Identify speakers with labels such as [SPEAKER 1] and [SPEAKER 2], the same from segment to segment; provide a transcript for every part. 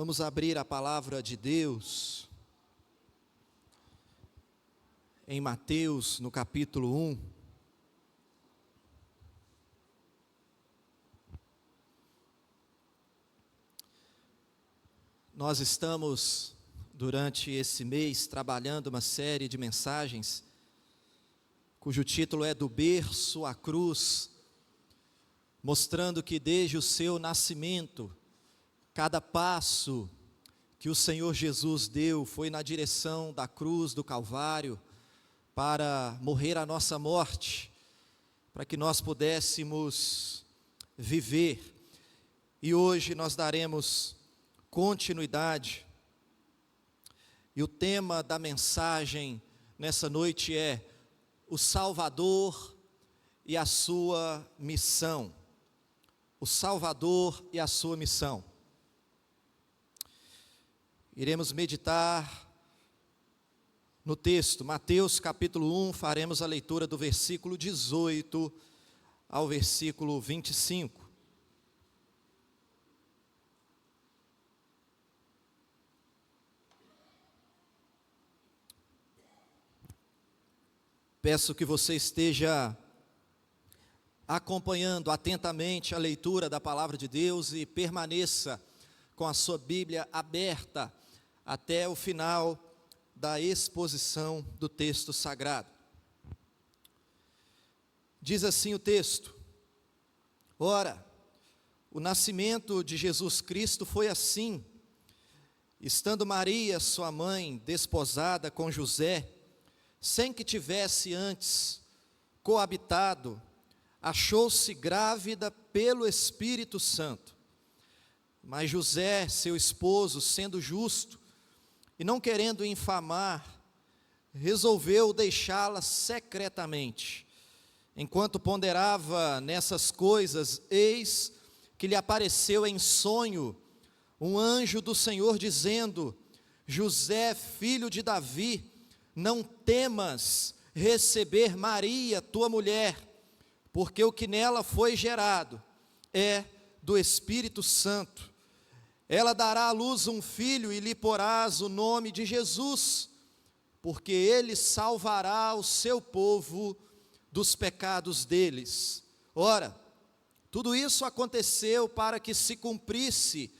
[SPEAKER 1] Vamos abrir a palavra de Deus em Mateus, no capítulo 1. Nós estamos, durante esse mês, trabalhando uma série de mensagens, cujo título é Do Berço à Cruz, mostrando que desde o seu nascimento, cada passo que o Senhor Jesus deu foi na direção da cruz do Calvário, para morrer a nossa morte, para que nós pudéssemos viver. E hoje nós daremos continuidade. E o tema da mensagem nessa noite é o Salvador e a sua missão. O Salvador e a sua missão. Iremos meditar no texto, Mateus capítulo 1, faremos a leitura do versículo 18 ao versículo 25. Peço que você esteja acompanhando atentamente a leitura da palavra de Deus e permaneça com a sua Bíblia aberta até o final da exposição do texto sagrado. Diz assim o texto: Ora, o nascimento de Jesus Cristo foi assim: estando Maria, sua mãe, desposada com José, sem que tivesse antes coabitado, achou-se grávida pelo Espírito Santo. Mas José, seu esposo, sendo justo e não querendo infamar, resolveu deixá-la secretamente. Enquanto ponderava nessas coisas, eis que lhe apareceu em sonho um anjo do Senhor dizendo: José, filho de Davi, não temas receber Maria, tua mulher, porque o que nela foi gerado é do Espírito Santo. Ela dará à luz um filho e lhe porás o nome de Jesus, porque ele salvará o seu povo dos pecados deles. Ora, tudo isso aconteceu para que se cumprisse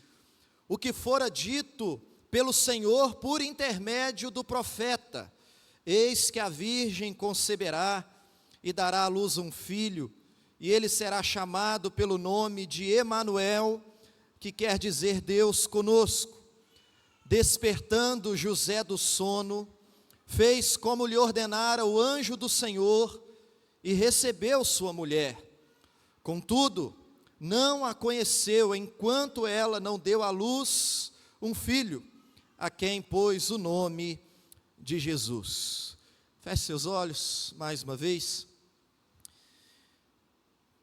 [SPEAKER 1] o que fora dito pelo Senhor por intermédio do profeta: eis que a virgem conceberá e dará à luz um filho, e ele será chamado pelo nome de Emanuel, que quer dizer Deus conosco. Despertando José do sono, fez como lhe ordenara o anjo do Senhor e recebeu sua mulher. Contudo, não a conheceu enquanto ela não deu à luz um filho, a quem pôs o nome de Jesus. Feche seus olhos mais uma vez.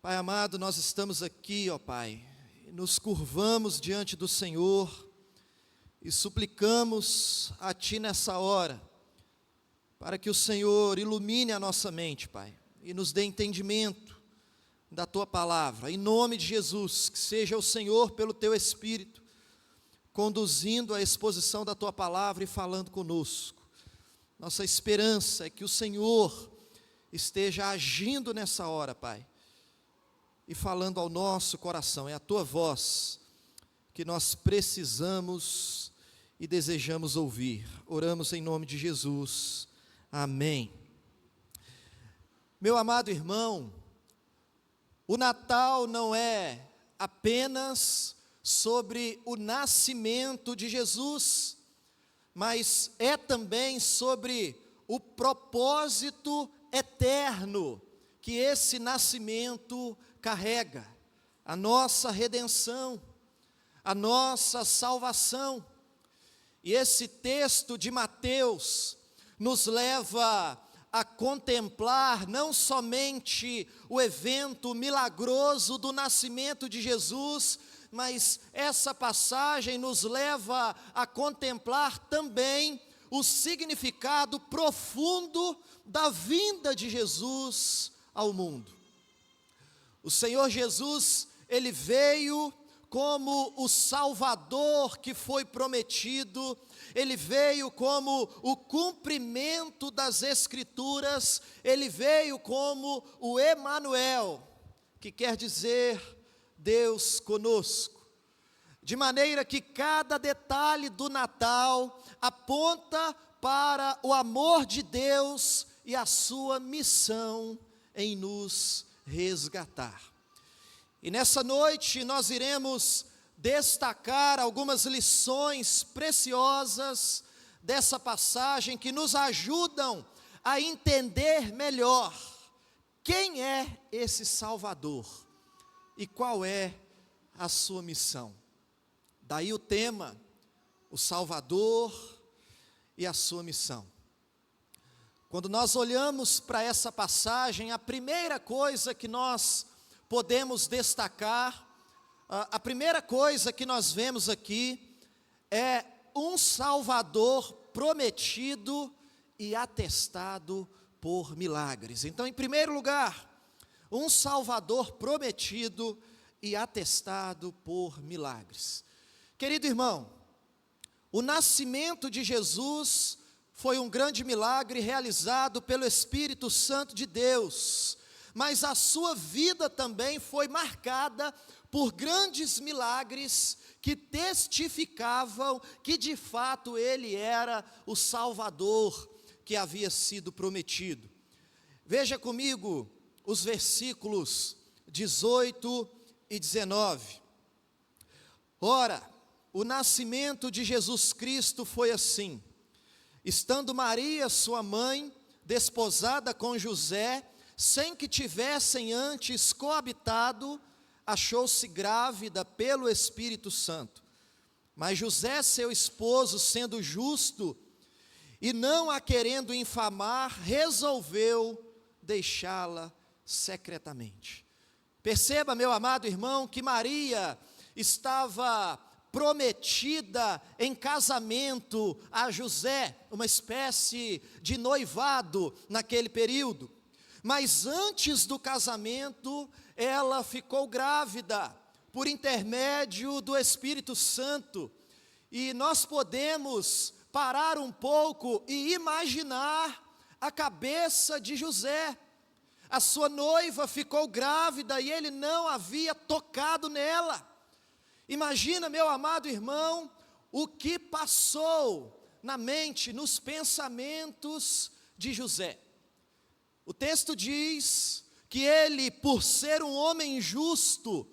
[SPEAKER 1] Pai amado, nós estamos aqui, ó Pai, nos curvamos diante do Senhor e suplicamos a Ti nessa hora, para que o Senhor ilumine a nossa mente, Pai, e nos dê entendimento da Tua palavra. Em nome de Jesus, que seja o Senhor, pelo Teu Espírito, conduzindo a exposição da Tua palavra e falando conosco. Nossa esperança é que o Senhor esteja agindo nessa hora, Pai, e falando ao nosso coração. É a Tua voz que nós precisamos e desejamos ouvir. Oramos em nome de Jesus. Amém. Meu amado irmão, o Natal não é apenas sobre o nascimento de Jesus, mas é também sobre o propósito eterno que esse nascimento carrega: a nossa redenção, a nossa salvação. E esse texto de Mateus nos leva a contemplar não somente o evento milagroso do nascimento de Jesus, mas essa passagem nos leva a contemplar também o significado profundo da vinda de Jesus ao mundo. O Senhor Jesus, Ele veio como o Salvador que foi prometido, ele veio como o cumprimento das Escrituras, ele veio como o Emanuel, que quer dizer Deus conosco. De maneira que cada detalhe do Natal aponta para o amor de Deus e a sua missão em nos resgatar. E nessa noite nós iremos destacar algumas lições preciosas dessa passagem que nos ajudam a entender melhor quem é esse Salvador e qual é a sua missão. Daí o tema, o Salvador e a sua missão. Quando nós olhamos para essa passagem, a primeira coisa que nós podemos destacar, a primeira coisa que nós vemos aqui é um Salvador prometido e atestado por milagres. Então, em primeiro lugar, um Salvador prometido e atestado por milagres. Querido irmão, o nascimento de Jesus foi um grande milagre realizado pelo Espírito Santo de Deus, mas a sua vida também foi marcada por grandes milagres que testificavam que de fato ele era o Salvador que havia sido prometido. Veja comigo os versículos 18 e 19. Ora, o nascimento de Jesus Cristo foi assim: estando Maria, sua mãe, desposada com José, sem que tivessem antes coabitado, achou-se grávida pelo Espírito Santo. Mas José, seu esposo, sendo justo e não a querendo infamar, resolveu deixá-la secretamente. Perceba, meu amado irmão, que Maria estava prometida em casamento a José, uma espécie de noivado naquele período. Mas antes do casamento, ela ficou grávida por intermédio do Espírito Santo. E nós podemos parar um pouco e imaginar a cabeça de José. A sua noiva ficou grávida e ele não havia tocado nela. Imagina, meu amado irmão, o que passou na mente, nos pensamentos de José. O texto diz que ele, por ser um homem justo,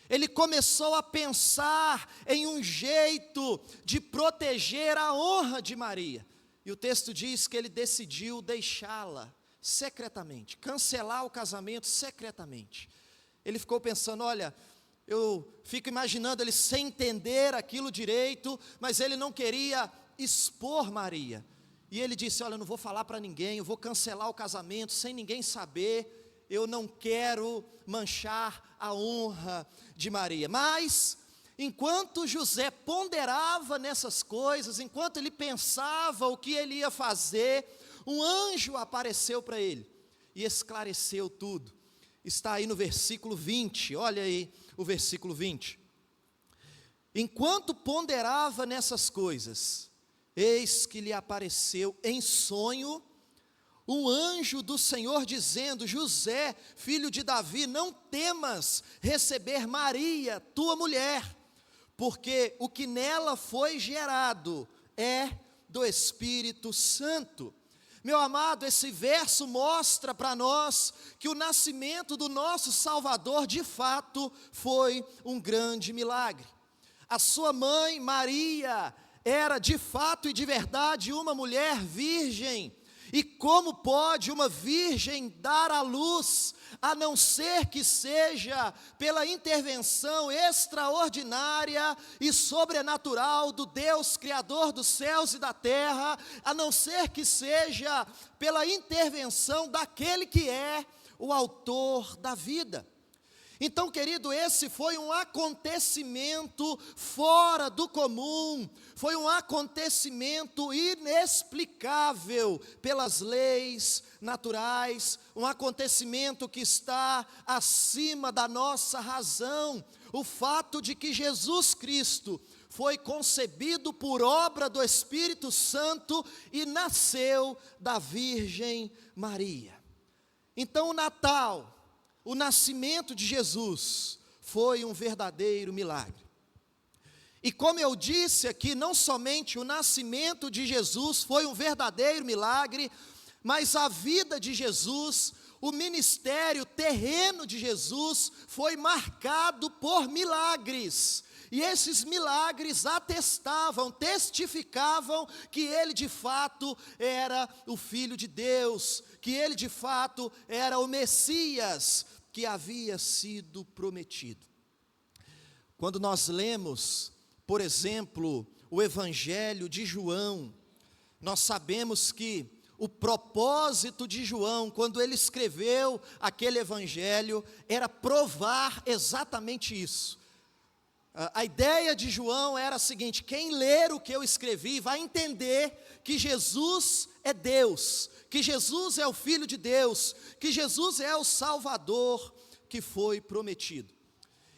[SPEAKER 1] ele começou a pensar em um jeito de proteger a honra de Maria. E o texto diz que ele decidiu deixá-la secretamente, cancelar o casamento secretamente. Ele ficou pensando, olha, eu fico imaginando ele sem entender aquilo direito, mas ele não queria expor Maria. E ele disse, olha, eu não vou falar para ninguém, eu vou cancelar o casamento sem ninguém saber, eu não quero manchar a honra de Maria. Mas, enquanto José ponderava nessas coisas, enquanto ele pensava o que ele ia fazer, um anjo apareceu para ele e esclareceu tudo. Está aí no versículo 20, olha aí o versículo 20. Enquanto ponderava nessas coisas, eis que lhe apareceu em sonho um anjo do Senhor dizendo, José, filho de Davi, não temas receber Maria, tua mulher, porque o que nela foi gerado é do Espírito Santo. Meu amado, esse verso mostra para nós que o nascimento do nosso Salvador, de fato, foi um grande milagre. A sua mãe, Maria, era de fato e de verdade uma mulher virgem. E como pode uma virgem dar à luz, a não ser que seja pela intervenção extraordinária e sobrenatural do Deus Criador dos céus e da terra, a não ser que seja pela intervenção daquele que é o autor da vida. Então, querido, esse foi um acontecimento fora do comum, foi um acontecimento inexplicável pelas leis naturais, um acontecimento que está acima da nossa razão. O fato de que Jesus Cristo foi concebido por obra do Espírito Santo e nasceu da Virgem Maria. Então, o Natal, o nascimento de Jesus, foi um verdadeiro milagre. E como eu disse aqui, não somente o nascimento de Jesus foi um verdadeiro milagre, mas a vida de Jesus, o ministério terreno de Jesus foi marcado por milagres. E esses milagres atestavam, testificavam que ele de fato era o Filho de Deus, que ele de fato era o Messias que havia sido prometido. Quando nós lemos, por exemplo, o Evangelho de João, nós sabemos que o propósito de João, quando ele escreveu aquele Evangelho, era provar exatamente isso. A ideia de João era a seguinte: quem ler o que eu escrevi vai entender que Jesus é Deus, que Jesus é o Filho de Deus, que Jesus é o Salvador que foi prometido.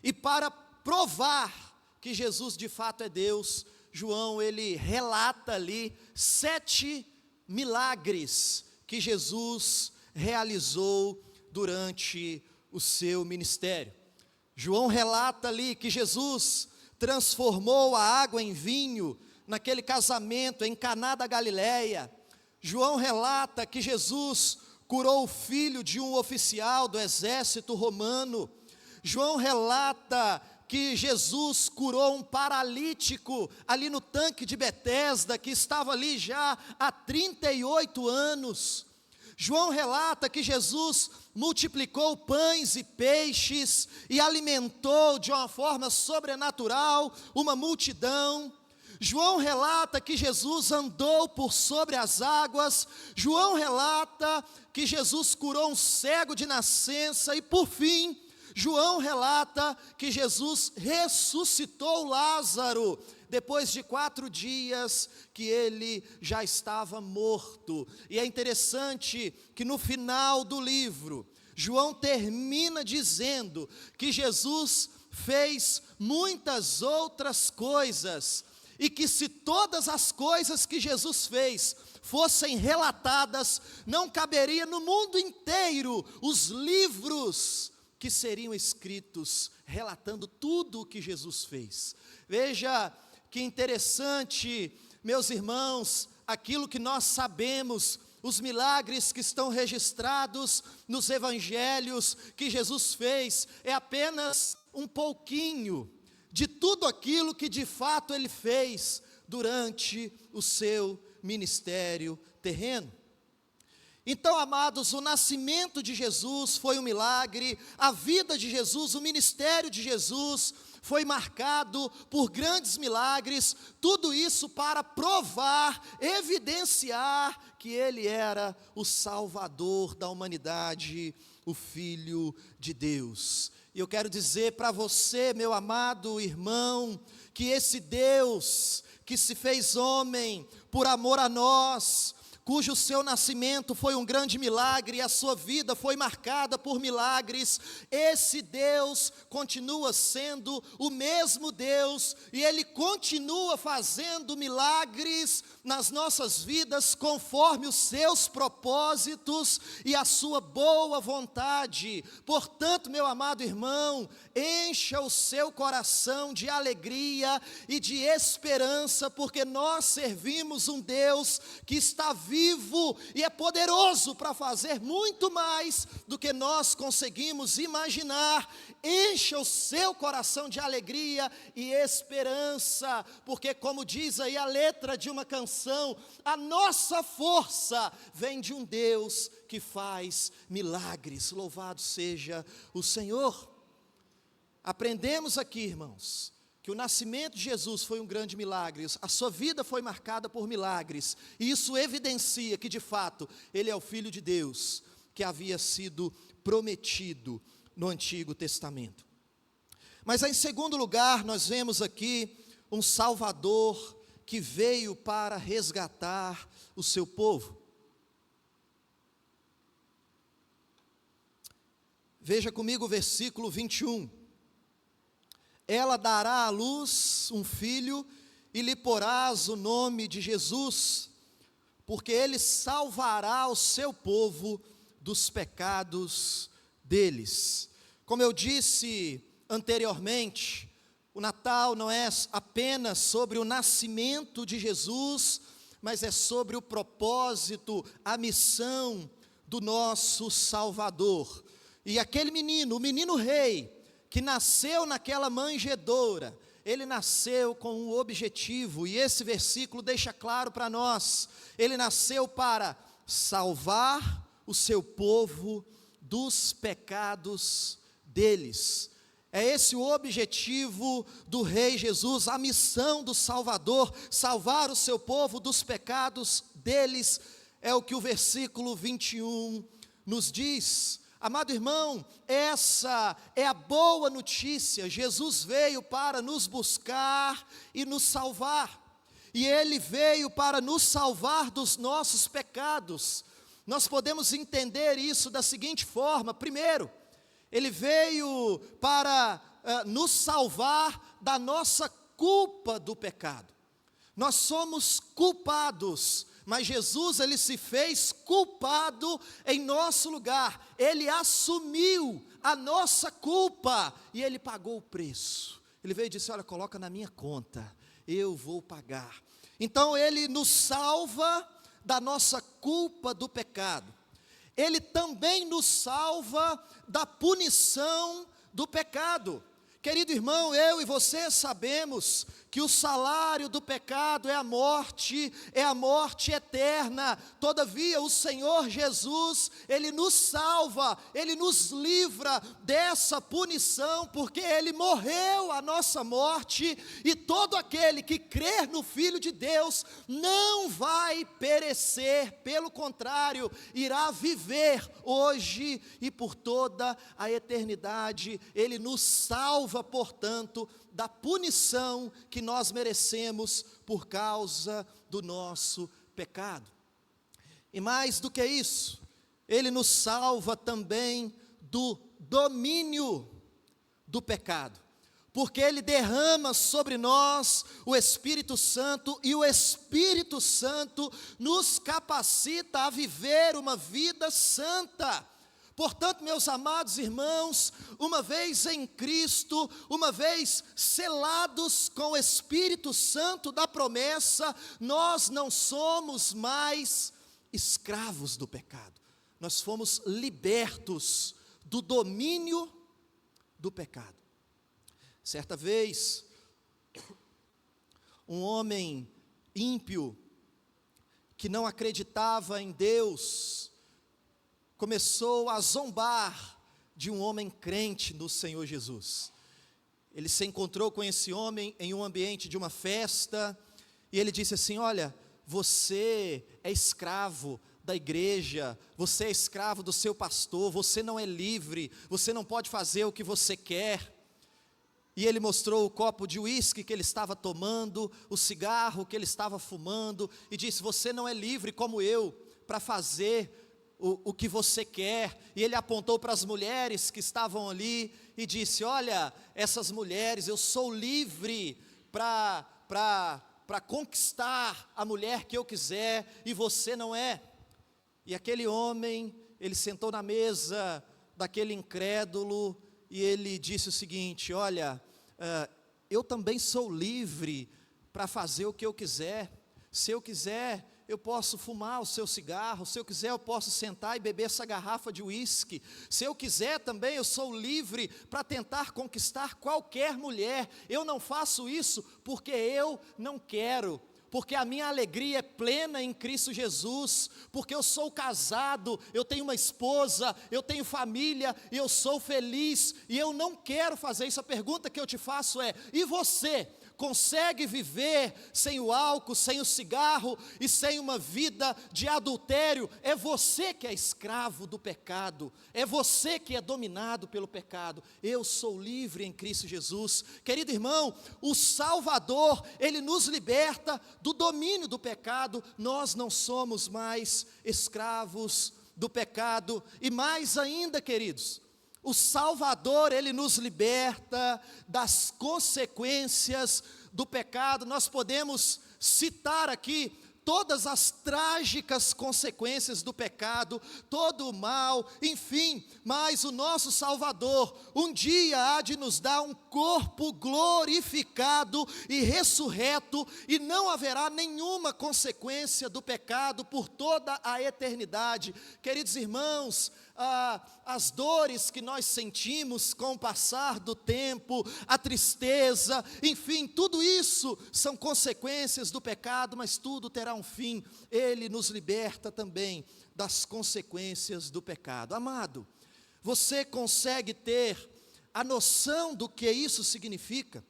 [SPEAKER 1] E para provar que Jesus de fato é Deus, João ele relata ali 7 milagres que Jesus realizou durante o seu ministério. João relata ali que Jesus transformou a água em vinho naquele casamento em Caná da Galileia. João relata que Jesus curou o filho de um oficial do exército romano. João relata que Jesus curou um paralítico ali no tanque de Betesda, que estava ali já há 38 anos. João relata que Jesus multiplicou pães e peixes e alimentou de uma forma sobrenatural uma multidão. João relata que Jesus andou por sobre as águas. João relata que Jesus curou um cego de nascença. E por fim, João relata que Jesus ressuscitou Lázaro, depois de 4 dias que ele já estava morto. E é interessante que no final do livro, João termina dizendo que Jesus fez muitas outras coisas, e que se todas as coisas que Jesus fez fossem relatadas, não caberia no mundo inteiro os livros que seriam escritos relatando tudo o que Jesus fez. Veja que interessante, meus irmãos, aquilo que nós sabemos, os milagres que estão registrados nos evangelhos que Jesus fez, é apenas um pouquinho de tudo aquilo que de fato ele fez durante o seu ministério terreno. Então, amados, o nascimento de Jesus foi um milagre, a vida de Jesus, o ministério de Jesus foi marcado por grandes milagres, tudo isso para provar, evidenciar que ele era o Salvador da humanidade, o Filho de Deus. E eu quero dizer para você, meu amado irmão, que esse Deus que se fez homem por amor a nós, cujo seu nascimento foi um grande milagre e a sua vida foi marcada por milagres, esse Deus continua sendo o mesmo Deus, e Ele continua fazendo milagres nas nossas vidas, conforme os seus propósitos e a sua boa vontade. Portanto, meu amado irmão, encha o seu coração de alegria e de esperança, porque nós servimos um Deus que está vivo e é poderoso para fazer muito mais do que nós conseguimos imaginar. Encha o seu coração de alegria e esperança, porque como diz aí a letra de uma canção, a nossa força vem de um Deus que faz milagres. Louvado seja o Senhor. Aprendemos aqui, irmãos, que o nascimento de Jesus foi um grande milagre, a sua vida foi marcada por milagres, e isso evidencia que de fato, ele é o Filho de Deus, que havia sido prometido no Antigo Testamento. Mas em segundo lugar, nós vemos aqui um Salvador que veio para resgatar o seu povo. Veja comigo o versículo 21. Ela dará à luz um filho e lhe porás o nome de Jesus, porque ele salvará o seu povo dos pecados deles. Como eu disse anteriormente, o Natal não é apenas sobre o nascimento de Jesus, mas é sobre o propósito, a missão do nosso Salvador. E aquele menino, o menino rei, que nasceu naquela manjedoura, ele nasceu com um objetivo, e esse versículo deixa claro para nós, ele nasceu para salvar o seu povo dos pecados deles. É esse o objetivo do Rei Jesus, a missão do Salvador, salvar o seu povo dos pecados deles, é o que o versículo 21 nos diz. Amado irmão, essa é a boa notícia. Jesus veio para nos buscar e nos salvar, e Ele veio para nos salvar dos nossos pecados. Nós podemos entender isso da seguinte forma: primeiro, Ele veio para nos salvar da nossa culpa do pecado. Nós somos culpados, mas Jesus, Ele se fez culpado em nosso lugar. Ele assumiu a nossa culpa e Ele pagou o preço. Ele veio e disse: olha, coloca na minha conta, eu vou pagar. Então Ele nos salva da nossa culpa do pecado. Ele também nos salva da punição do pecado. Querido irmão, eu e você sabemos que o salário do pecado é a morte eterna. Todavia o Senhor Jesus, Ele nos salva, Ele nos livra dessa punição, porque Ele morreu a nossa morte, e todo aquele que crer no Filho de Deus não vai perecer, pelo contrário, irá viver hoje e por toda a eternidade. Ele nos salva, portanto, da punição que nós merecemos por causa do nosso pecado. E mais do que isso, Ele nos salva também do domínio do pecado, porque Ele derrama sobre nós o Espírito Santo, e o Espírito Santo nos capacita a viver uma vida santa. Portanto, meus amados irmãos, uma vez em Cristo, uma vez selados com o Espírito Santo da promessa, nós não somos mais escravos do pecado. Nós fomos libertos do domínio do pecado. Certa vez, um homem ímpio, que não acreditava em Deus, começou a zombar de um homem crente no Senhor Jesus. Ele se encontrou com esse homem em um ambiente de uma festa, e ele disse assim: olha, você é escravo da igreja, você é escravo do seu pastor, você não é livre, você não pode fazer o que você quer. E ele mostrou o copo de uísque que ele estava tomando, o cigarro que ele estava fumando, e disse: você não é livre como eu, para fazer o que você quer. E ele apontou para as mulheres que estavam ali, e disse: olha, essas mulheres, eu sou livre para conquistar a mulher que eu quiser, e você não é. E aquele homem, ele sentou na mesa daquele incrédulo, e ele disse o seguinte: olha, eu também sou livre para fazer o que eu quiser. Se eu quiser, eu posso fumar o seu cigarro. Se eu quiser, eu posso sentar e beber essa garrafa de uísque. Se eu quiser também, eu sou livre para tentar conquistar qualquer mulher. Eu não faço isso porque eu não quero, porque a minha alegria é plena em Cristo Jesus, porque eu sou casado, eu tenho uma esposa, eu tenho família, e eu sou feliz, e eu não quero fazer isso. A pergunta que eu te faço é: e você? consegue viver sem o álcool, sem o cigarro e sem uma vida de adultério. É você que é escravo do pecado, é você que é dominado pelo pecado. Eu sou livre em Cristo Jesus. Querido irmão, o Salvador, Ele nos liberta do domínio do pecado. Nós não somos mais escravos do pecado. E mais ainda, queridos, o Salvador, Ele nos liberta das consequências do pecado. Nós podemos citar aqui todas as trágicas consequências do pecado, todo o mal, enfim, mas o nosso Salvador um dia há de nos dar um corpo glorificado e ressurreto, e não haverá nenhuma consequência do pecado por toda a eternidade. Queridos irmãos, as dores que nós sentimos com o passar do tempo, a tristeza, enfim, tudo isso são consequências do pecado, mas tudo terá um fim. Ele nos liberta também das consequências do pecado. Amado, você consegue ter a noção do que isso significa?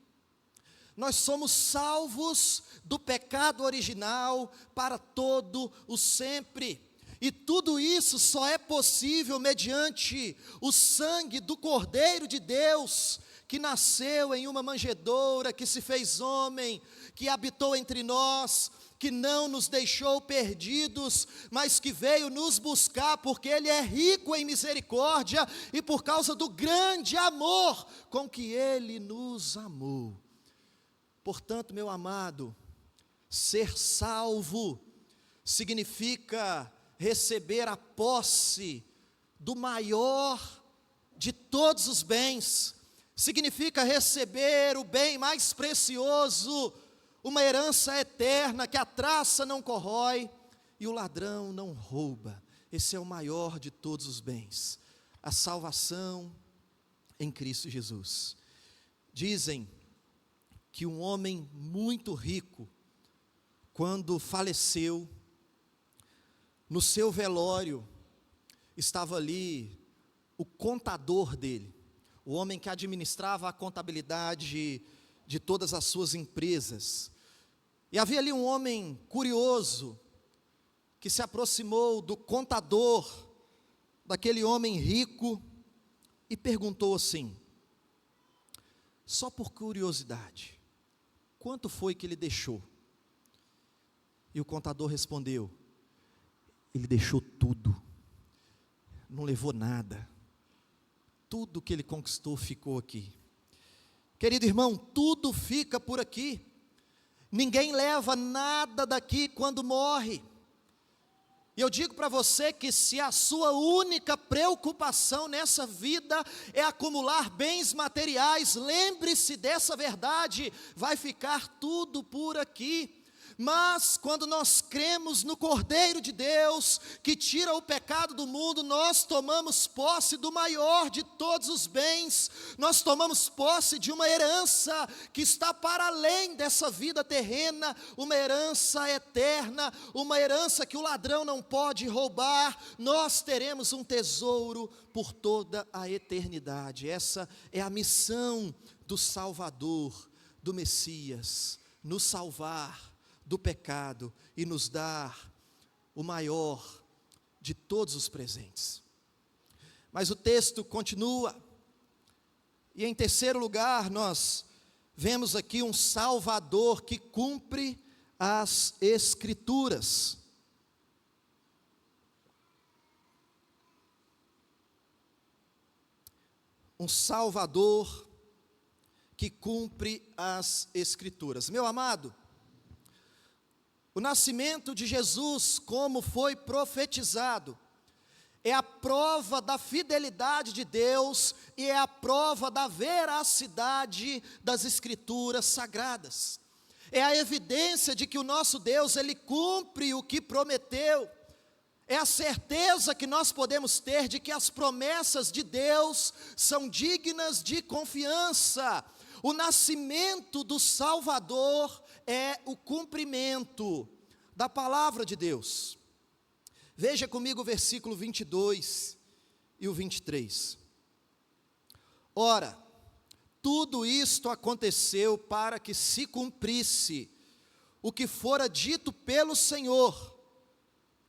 [SPEAKER 1] Nós somos salvos do pecado original para todo o sempre. E tudo isso só é possível mediante o sangue do Cordeiro de Deus, que nasceu em uma manjedoura, que se fez homem, que habitou entre nós, que não nos deixou perdidos, mas que veio nos buscar, porque Ele é rico em misericórdia, e por causa do grande amor com que Ele nos amou. Portanto, meu amado, ser salvo significa receber a posse do maior de todos os bens, significa receber o bem mais precioso, uma herança eterna que a traça não corrói e o ladrão não rouba. Esse é o maior de todos os bens, a salvação em Cristo Jesus. Dizem que um homem muito rico, quando faleceu, no seu velório, estava ali o contador dele, o homem que administrava a contabilidade de todas as suas empresas. E havia ali um homem curioso, que se aproximou do contador, daquele homem rico, e perguntou assim, só por curiosidade, quanto foi que ele deixou? E o contador respondeu, ele deixou tudo, não levou nada, tudo que ele conquistou ficou aqui. Querido irmão, tudo fica por aqui, ninguém leva nada daqui quando morre. E eu digo para você que se a sua única preocupação nessa vida é acumular bens materiais, lembre-se dessa verdade, vai ficar tudo por aqui. Mas quando nós cremos no Cordeiro de Deus, que tira o pecado do mundo, nós tomamos posse do maior de todos os bens, nós tomamos posse de uma herança que está para além dessa vida terrena, uma herança eterna, uma herança que o ladrão não pode roubar. Nós teremos um tesouro por toda a eternidade. Essa é a missão do Salvador, do Messias, nos salvar do pecado e nos dar o maior de todos os presentes. Mas o texto continua, e em terceiro lugar nós vemos aqui um Salvador que cumpre as Escrituras. Um Salvador que cumpre as Escrituras. Meu amado, o nascimento de Jesus, como foi profetizado, é a prova da fidelidade de Deus e é a prova da veracidade das Escrituras sagradas. É a evidência de que o nosso Deus, Ele cumpre o que prometeu. É a certeza que nós podemos ter de que as promessas de Deus são dignas de confiança. O nascimento do Salvador é o cumprimento da palavra de Deus. Veja comigo o versículo 22 e o 23. Ora, tudo isto aconteceu para que se cumprisse o que fora dito pelo Senhor,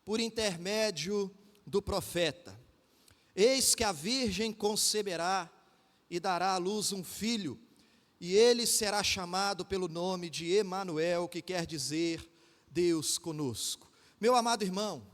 [SPEAKER 1] por intermédio do profeta. Eis que a virgem conceberá e dará à luz um filho, e ele será chamado pelo nome de Emanuel, que quer dizer Deus conosco. Meu amado irmão,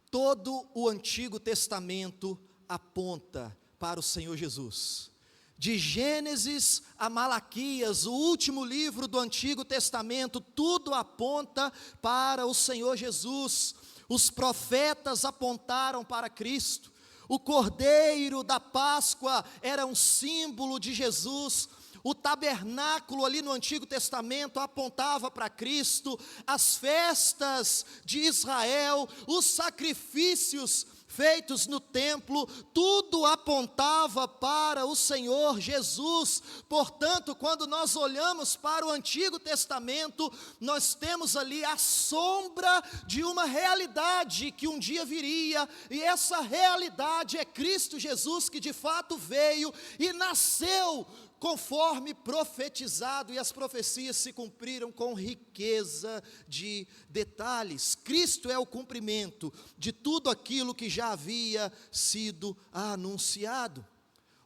[SPEAKER 1] todo o Antigo Testamento aponta para o Senhor Jesus. De Gênesis a Malaquias, o último livro do Antigo Testamento, tudo aponta para o Senhor Jesus. Os profetas apontaram para Cristo. O Cordeiro da Páscoa era um símbolo de Jesus. O tabernáculo ali no Antigo Testamento apontava para Cristo. As festas de Israel, os sacrifícios feitos no templo, tudo apontava para o Senhor Jesus. Portanto, quando nós olhamos para o Antigo Testamento, nós temos ali a sombra de uma realidade que um dia viria, e essa realidade é Cristo Jesus, que de fato veio e nasceu conforme profetizado, e as profecias se cumpriram com riqueza de detalhes. Cristo é o cumprimento de tudo aquilo que já havia sido anunciado.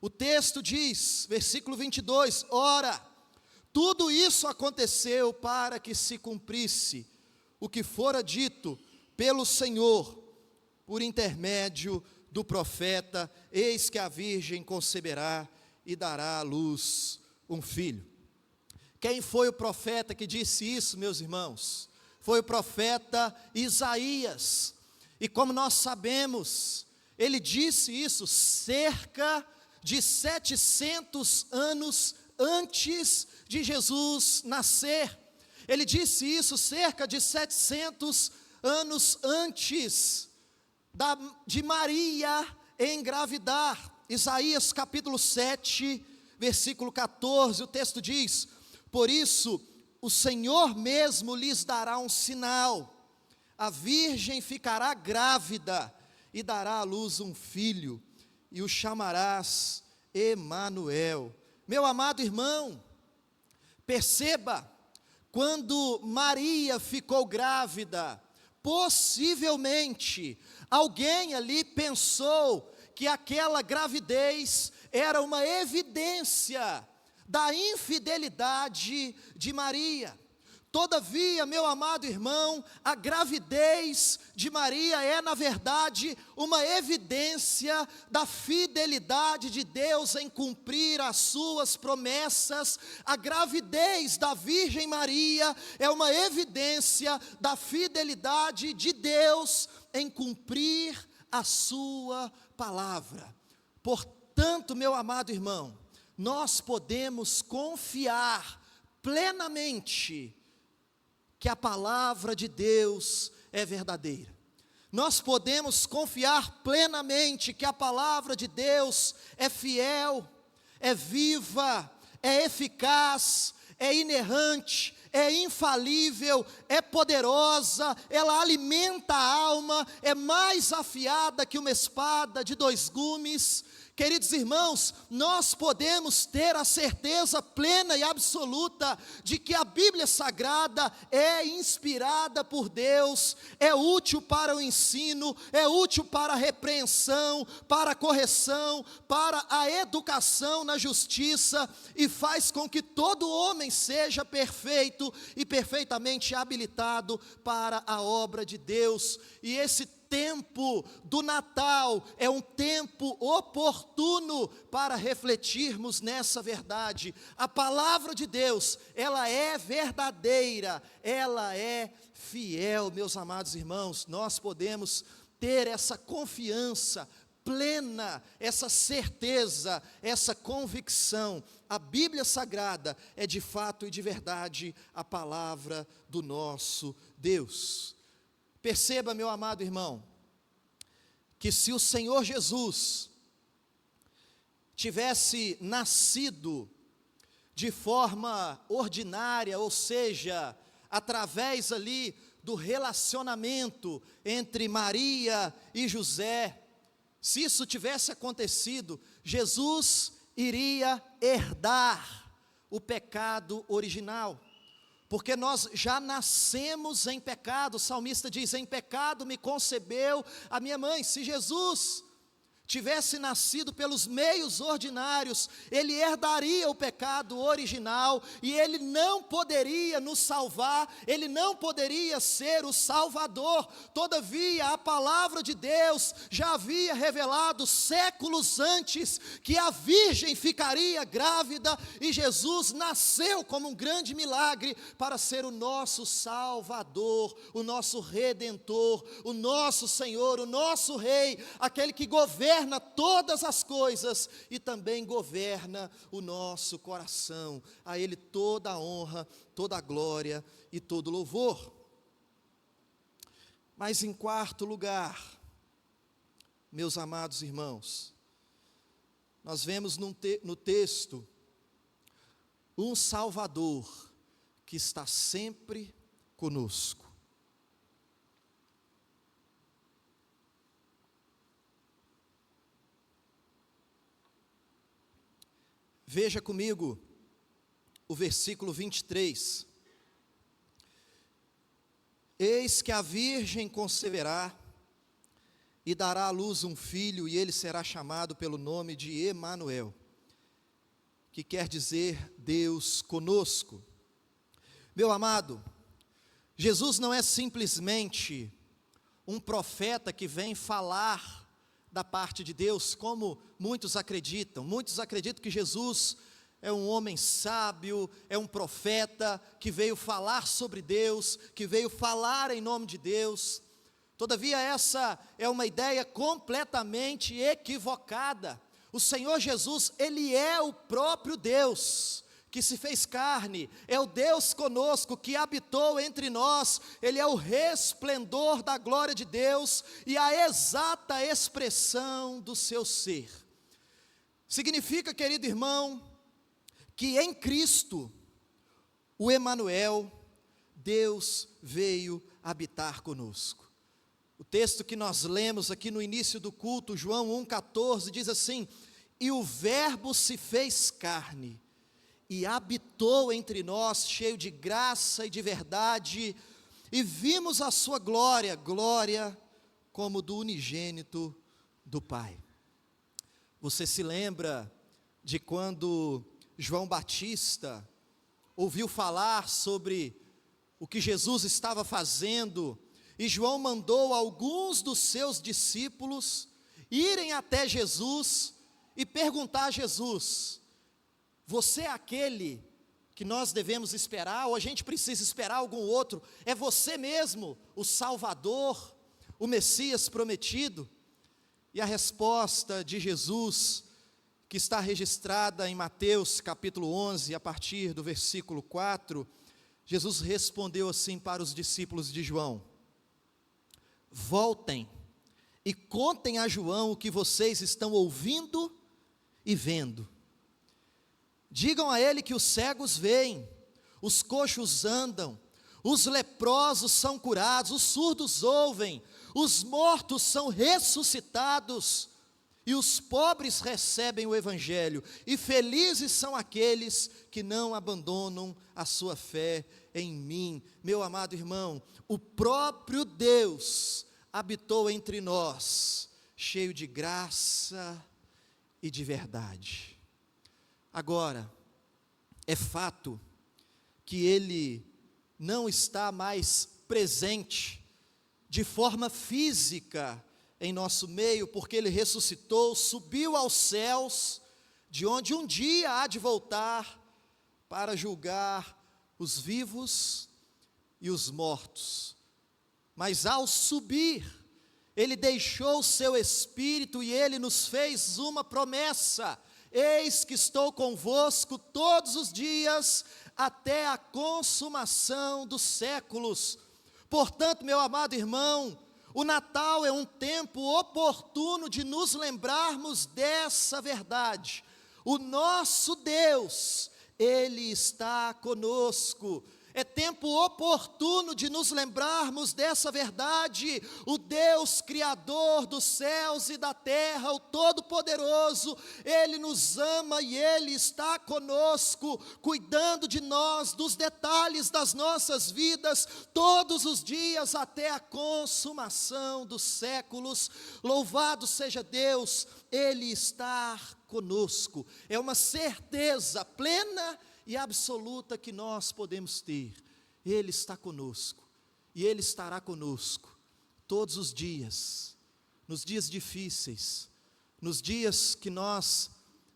[SPEAKER 1] O texto diz, versículo 22, ora, tudo isso aconteceu para que se cumprisse o que fora dito pelo Senhor, por intermédio do profeta, eis que a virgem conceberá e dará à luz um filho. Quem foi o profeta que disse isso, meus irmãos? Foi o profeta Isaías. E como nós sabemos, ele disse isso cerca de 700 anos antes de Jesus nascer. Ele disse isso cerca de 700 anos antes de Maria engravidar. Isaías capítulo 7, versículo 14, o texto diz: por isso o Senhor mesmo lhes dará um sinal, a virgem ficará grávida e dará à luz um filho, e o chamarás Emanuel. Meu amado irmão, perceba, quando Maria ficou grávida, possivelmente alguém ali pensou que aquela gravidez era uma evidência da infidelidade de Maria. Todavia, meu amado irmão, a gravidez de Maria é, na verdade, uma evidência da fidelidade de Deus em cumprir as suas promessas. A gravidez da Virgem Maria é uma evidência da fidelidade de Deus em cumprir a sua palavra. Portanto, meu amado irmão, nós podemos confiar plenamente que a palavra de Deus é verdadeira. Nós podemos confiar plenamente que a palavra de Deus é fiel, é viva, é eficaz, é inerrante, é infalível, é poderosa, ela alimenta a alma, é mais afiada que uma espada de dois gumes. Queridos irmãos, nós podemos ter a certeza plena e absoluta de que a Bíblia Sagrada é inspirada por Deus, é útil para o ensino, é útil para a repreensão, para a correção, para a educação na justiça, e faz com que todo homem seja perfeito e perfeitamente habilitado para a obra de Deus. E esse tempo do Natal é um tempo oportuno para refletirmos nessa verdade. A palavra de Deus, ela é verdadeira, ela é fiel, meus amados irmãos. Nós podemos ter essa confiança plena, essa certeza, essa convicção. A Bíblia Sagrada é de fato e de verdade a palavra do nosso Deus. Perceba, meu amado irmão, que se o Senhor Jesus tivesse nascido de forma ordinária, ou seja, através ali do relacionamento entre Maria e José, se isso tivesse acontecido, Jesus iria herdar o pecado original, porque nós já nascemos em pecado. O salmista diz: em pecado me concebeu a minha mãe. Se Jesus tivesse nascido pelos meios ordinários, ele herdaria o pecado original, e ele não poderia nos salvar, ele não poderia ser o Salvador. Todavia, a palavra de Deus já havia revelado séculos antes que a virgem ficaria grávida, e Jesus nasceu como um grande milagre para ser o nosso Salvador, o nosso Redentor, o nosso Senhor, o nosso Rei, aquele que governa todas as coisas e também governa o nosso coração. A Ele toda a honra, toda a glória e todo louvor. Mas em quarto lugar, meus amados irmãos, nós vemos no texto um Salvador que está sempre conosco. Veja comigo o versículo 23. Eis que a virgem conceberá e dará à luz um filho, e ele será chamado pelo nome de Emanuel, que quer dizer Deus conosco. Meu amado, Jesus não é simplesmente um profeta que vem falar da parte de Deus, como muitos acreditam. Muitos acreditam que Jesus é um homem sábio, é um profeta que veio falar sobre Deus, que veio falar em nome de Deus. Todavia, essa é uma ideia completamente equivocada. O Senhor Jesus, Ele é o próprio Deus que se fez carne, é o Deus conosco, que habitou entre nós. Ele é o resplendor da glória de Deus e a exata expressão do seu ser. Significa, querido irmão, que em Cristo, o Emanuel, Deus veio habitar conosco. O texto que nós lemos aqui no início do culto, João 1,14, diz assim: e o Verbo se fez carne e habitou entre nós, cheio de graça e de verdade, e vimos a sua glória, glória como do unigênito do Pai. Você se lembra de quando João Batista ouviu falar sobre o que Jesus estava fazendo, e João mandou alguns dos seus discípulos irem até Jesus e perguntar a Jesus: você é aquele que nós devemos esperar, ou a gente precisa esperar algum outro? É você mesmo o Salvador, o Messias prometido? E a resposta de Jesus, que está registrada em Mateus capítulo 11, a partir do versículo 4, Jesus respondeu assim para os discípulos de João: voltem e contem a João o que vocês estão ouvindo e vendo. Digam a ele que os cegos veem, os coxos andam, os leprosos são curados, os surdos ouvem, os mortos são ressuscitados, e os pobres recebem o evangelho, e felizes são aqueles que não abandonam a sua fé em mim. Meu amado irmão, o próprio Deus habitou entre nós, cheio de graça e de verdade. Agora, é fato que Ele não está mais presente de forma física em nosso meio, porque Ele ressuscitou, subiu aos céus, de onde um dia há de voltar para julgar os vivos e os mortos. Mas ao subir, Ele deixou o seu Espírito e Ele nos fez uma promessa: eis que estou convosco todos os dias, até a consumação dos séculos. Portanto, meu amado irmão, o Natal é um tempo oportuno de nos lembrarmos dessa verdade. O nosso Deus, Ele está conosco. é tempo oportuno de nos lembrarmos dessa verdade. O Deus Criador dos céus e da terra, o Todo-Poderoso, Ele nos ama e Ele está conosco, cuidando de nós, dos detalhes das nossas vidas, todos os dias até a consumação dos séculos. Louvado seja Deus, Ele está conosco. É uma certeza plena e absoluta que nós podemos ter. Ele está conosco e Ele estará conosco todos os dias, nos dias difíceis, nos dias que nós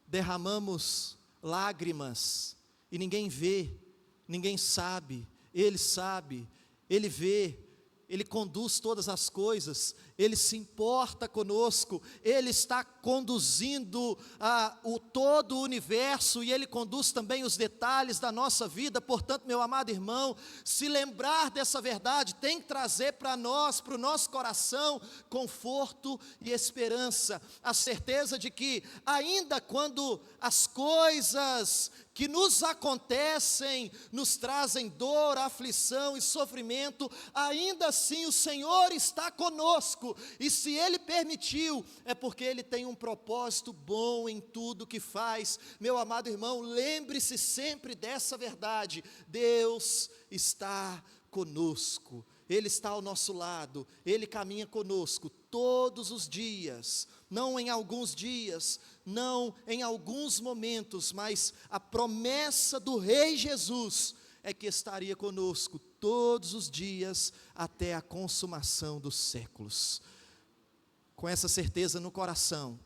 [SPEAKER 1] derramamos lágrimas e ninguém vê, ninguém sabe, Ele vê, Ele conduz todas as coisas, Ele se importa conosco, Ele está conduzindo todo o universo e Ele conduz também os detalhes da nossa vida. Portanto, meu amado irmão, se lembrar dessa verdade tem que trazer para nós, para o nosso coração, conforto e esperança, a certeza de que ainda quando as coisas que nos acontecem, nos trazem dor, aflição e sofrimento, ainda assim o Senhor está conosco, e se Ele permitiu, é porque Ele tem um propósito bom em tudo que faz. Meu amado irmão, lembre-se sempre dessa verdade: Deus está conosco, Ele está ao nosso lado, Ele caminha conosco todos os dias, não em alguns dias, não em alguns momentos, mas a promessa do Rei Jesus é que estaria conosco todos os dias até a consumação dos séculos. Com essa certeza no coração,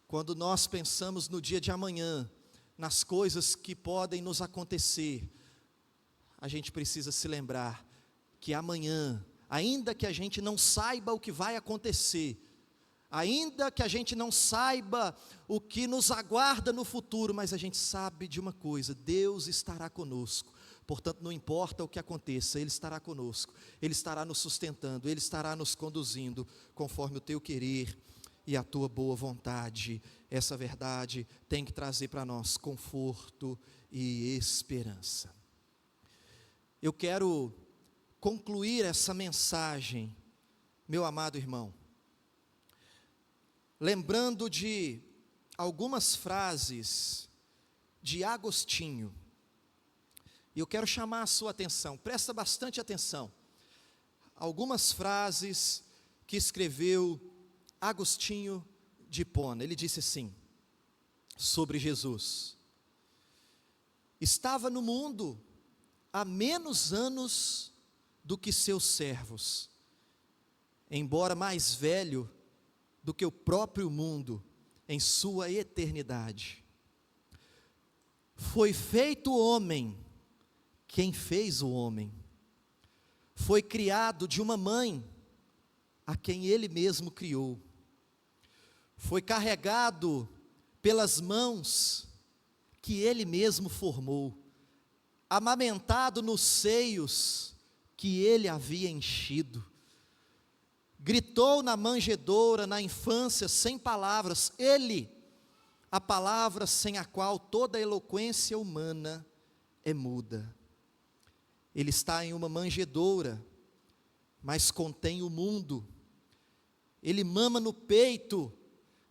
[SPEAKER 1] quando nós pensamos no dia de amanhã, nas coisas que podem nos acontecer, a gente precisa se lembrar que amanhã, ainda que a gente não saiba o que vai acontecer, ainda que a gente não saiba o que nos aguarda no futuro, mas a gente sabe de uma coisa: Deus estará conosco. Portanto, não importa o que aconteça, Ele estará conosco, Ele estará nos sustentando, Ele estará nos conduzindo conforme o teu querer e a tua boa vontade. Essa verdade tem que trazer para nós conforto e esperança. Eu quero concluir essa mensagem, meu amado irmão, lembrando de algumas frases de Agostinho. E eu quero chamar a sua atenção, presta bastante atenção. Algumas frases que escreveu Agostinho de Hipona. Ele disse assim, sobre Jesus: estava no mundo há menos anos do que seus servos, embora mais velho do que o próprio mundo em sua eternidade. Foi feito homem quem fez o homem. Foi criado de uma mãe a quem ele mesmo criou. Foi carregado pelas mãos que ele mesmo formou. Amamentado nos seios que ele havia enchido. Gritou na manjedoura, na infância, sem palavras. Ele, a palavra sem a qual toda a eloquência humana é muda. Ele está em uma manjedoura, mas contém o mundo. Ele mama no peito,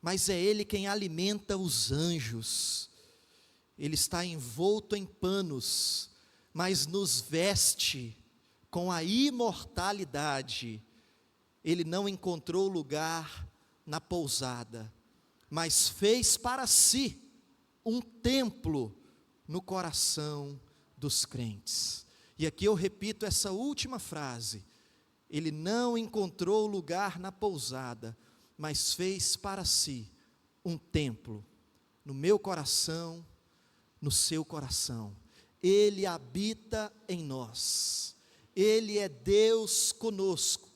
[SPEAKER 1] mas é Ele quem alimenta os anjos. Ele está envolto em panos, mas nos veste com a imortalidade. Ele não encontrou lugar na pousada, mas fez para si um templo no coração dos crentes. E aqui eu repito essa última frase: ele não encontrou lugar na pousada, mas fez para si um templo no meu coração, no seu coração. Ele habita em nós, Ele é Deus conosco.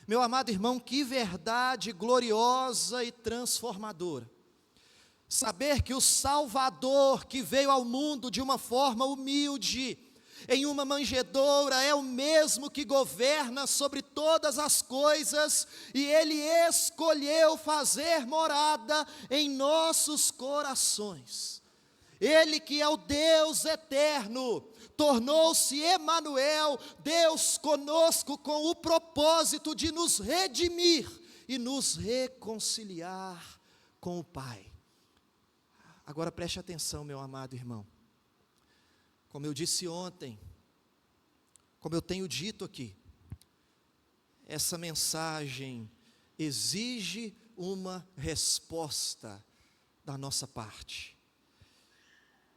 [SPEAKER 1] Meu amado irmão, que verdade gloriosa e transformadora. Saber que o Salvador, que veio ao mundo de uma forma humilde, em uma manjedoura, é o mesmo que governa sobre todas as coisas, e Ele escolheu fazer morada em nossos corações. Ele que é o Deus eterno, tornou-se Emanuel, Deus conosco, com o propósito de nos redimir e nos reconciliar com o Pai. Agora preste atenção, meu amado irmão. Como eu disse ontem, como eu tenho dito aqui, essa mensagem exige uma resposta da nossa parte.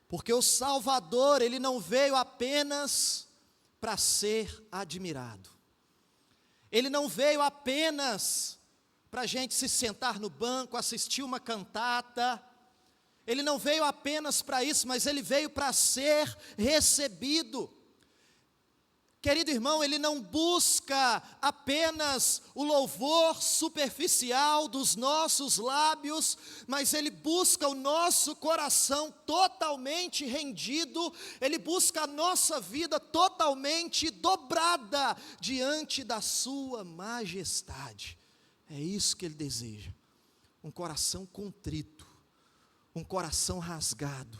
[SPEAKER 1] Porque o Salvador, ele não veio apenas para ser admirado. Ele não veio apenas para a gente se sentar no banco, assistir uma cantata. Ele não veio apenas para isso, mas ele veio para ser recebido. Querido irmão, ele não busca apenas o louvor superficial dos nossos lábios, mas ele busca o nosso coração totalmente rendido, ele busca a nossa vida totalmente dobrada diante da sua majestade. É isso que ele deseja, um coração contrito, um coração rasgado,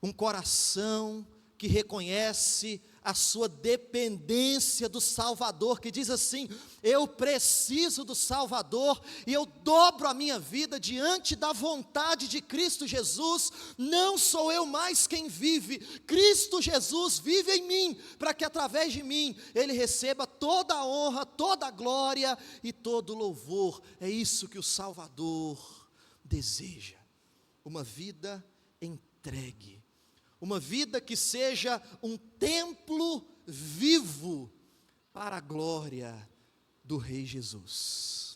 [SPEAKER 1] um coração que reconhece a sua dependência do Salvador, que diz assim: eu preciso do Salvador, e eu dobro a minha vida diante da vontade de Cristo Jesus. Não sou eu mais quem vive, Cristo Jesus vive em mim, para que através de mim, Ele receba toda a honra, toda a glória e todo o louvor. É isso que o Salvador deseja, uma vida entregue, uma vida que seja um templo vivo para a glória do Rei Jesus.